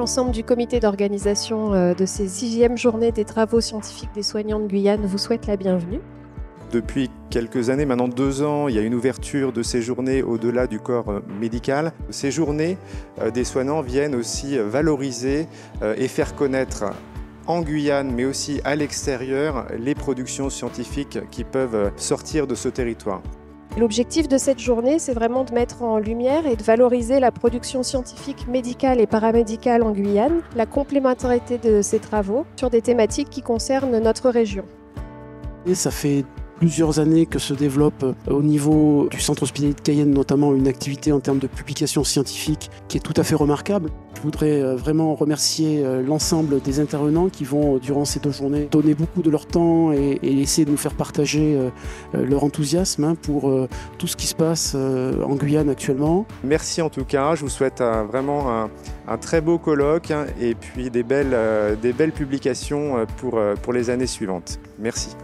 l'ensemble du comité d'organisation de ces 6e journées des travaux scientifiques des soignants de Guyane vous souhaite la bienvenue. Depuis quelques années, maintenant 2 ans, il y a une ouverture de ces journées au-delà du corps médical. Ces journées des soignants viennent aussi valoriser et faire connaître en Guyane, mais aussi à l'extérieur, les productions scientifiques qui peuvent sortir de ce territoire. L'objectif de cette journée, c'est vraiment de mettre en lumière et de valoriser la production scientifique médicale et paramédicale en Guyane, la complémentarité de ces travaux sur des thématiques qui concernent notre région. Et ça fait plusieurs années que se développe au niveau du centre hospitalier de Cayenne notamment une activité en termes de publication scientifique qui est tout à fait remarquable. Je voudrais vraiment remercier l'ensemble des intervenants qui vont durant ces 2 journées donner beaucoup de leur temps et essayer de nous faire partager leur enthousiasme pour tout ce qui se passe en Guyane actuellement. Merci en tout cas, je vous souhaite vraiment un très beau colloque et puis des belles publications pour les années suivantes. Merci.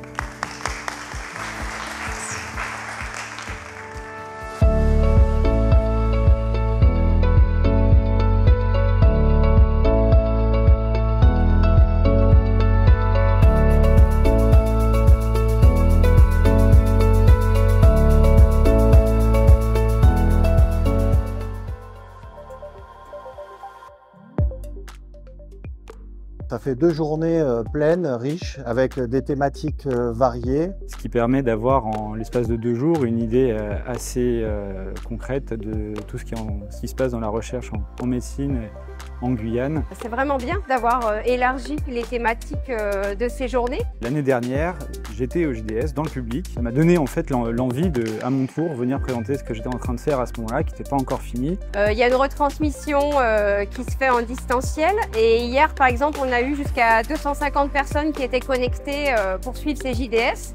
Ça fait 2 journées pleines, riches, avec des thématiques variées. Ce qui permet d'avoir en l'espace de 2 jours une idée assez concrète de tout ce qui se passe dans la recherche en médecine en Guyane. C'est vraiment bien d'avoir élargi les thématiques de ces journées. L'année dernière, j'étais au JDS dans le public. Ça m'a donné en fait l'envie de, à mon tour, venir présenter ce que j'étais en train de faire à ce moment-là, qui n'était pas encore fini. Il y a une retransmission qui se fait en distanciel et hier par exemple on a eu jusqu'à 250 personnes qui étaient connectées pour suivre ces JDS.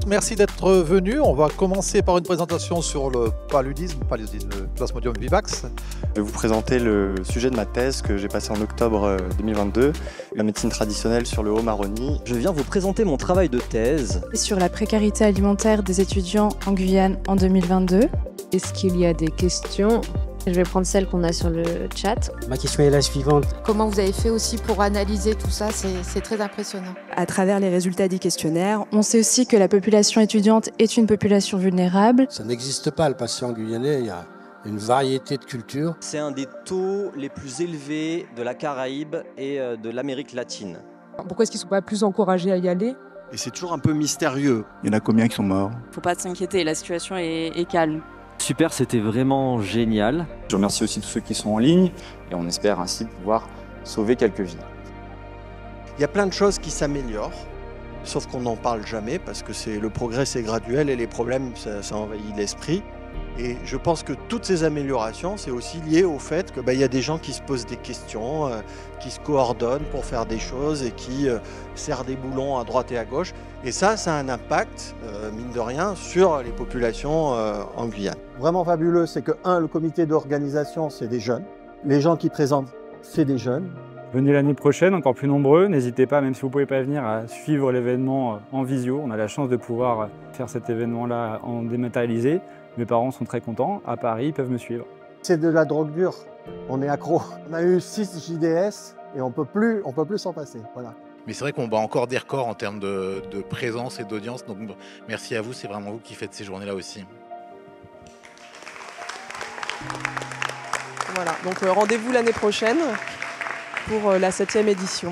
Merci d'être venu. On va commencer par une présentation sur le paludisme, le Plasmodium vivax. Je vais vous présenter le sujet de ma thèse que j'ai passée en octobre 2022, la médecine traditionnelle sur le Haut-Maroni. Je viens vous présenter mon travail de thèse sur la précarité alimentaire des étudiants en Guyane en 2022. Est-ce qu'il y a des questions ? Je vais prendre celle qu'on a sur le chat. Ma question est la suivante. Comment vous avez fait aussi pour analyser tout ça? C'est très impressionnant. À travers les résultats des questionnaires, on sait aussi que la population étudiante est une population vulnérable. Ça n'existe pas, le patient guyanais, il y a une variété de cultures. C'est un des taux les plus élevés de la Caraïbe et de l'Amérique latine. Pourquoi est-ce qu'ils ne sont pas plus encouragés à y aller? Et c'est toujours un peu mystérieux. Il y en a combien qui sont morts? Faut pas s'inquiéter, la situation est calme. Super, c'était vraiment génial. Je remercie aussi tous ceux qui sont en ligne et on espère ainsi pouvoir sauver quelques vies. Il y a plein de choses qui s'améliorent, sauf qu'on n'en parle jamais parce que le progrès c'est graduel et les problèmes ça envahit l'esprit. Et je pense que toutes ces améliorations, c'est aussi lié au fait qu'il y a des gens qui se posent des questions, qui se coordonnent pour faire des choses et qui serrent des boulons à droite et à gauche. Et ça a un impact, mine de rien, sur les populations en Guyane. Vraiment fabuleux, c'est que le comité d'organisation, c'est des jeunes. Les gens qui présentent, c'est des jeunes. Venez l'année prochaine, encore plus nombreux. N'hésitez pas, même si vous ne pouvez pas venir, à suivre l'événement en visio. On a la chance de pouvoir faire cet événement-là en dématérialisé. Mes parents sont très contents. À Paris, ils peuvent me suivre. C'est de la drogue dure. On est accro. On a eu 6 JDS et on peut plus s'en passer. Voilà. Mais c'est vrai qu'on bat encore des records en termes de présence et d'audience. Donc merci à vous, c'est vraiment vous qui faites ces journées-là aussi. Voilà, donc rendez-vous l'année prochaine pour la 7e édition.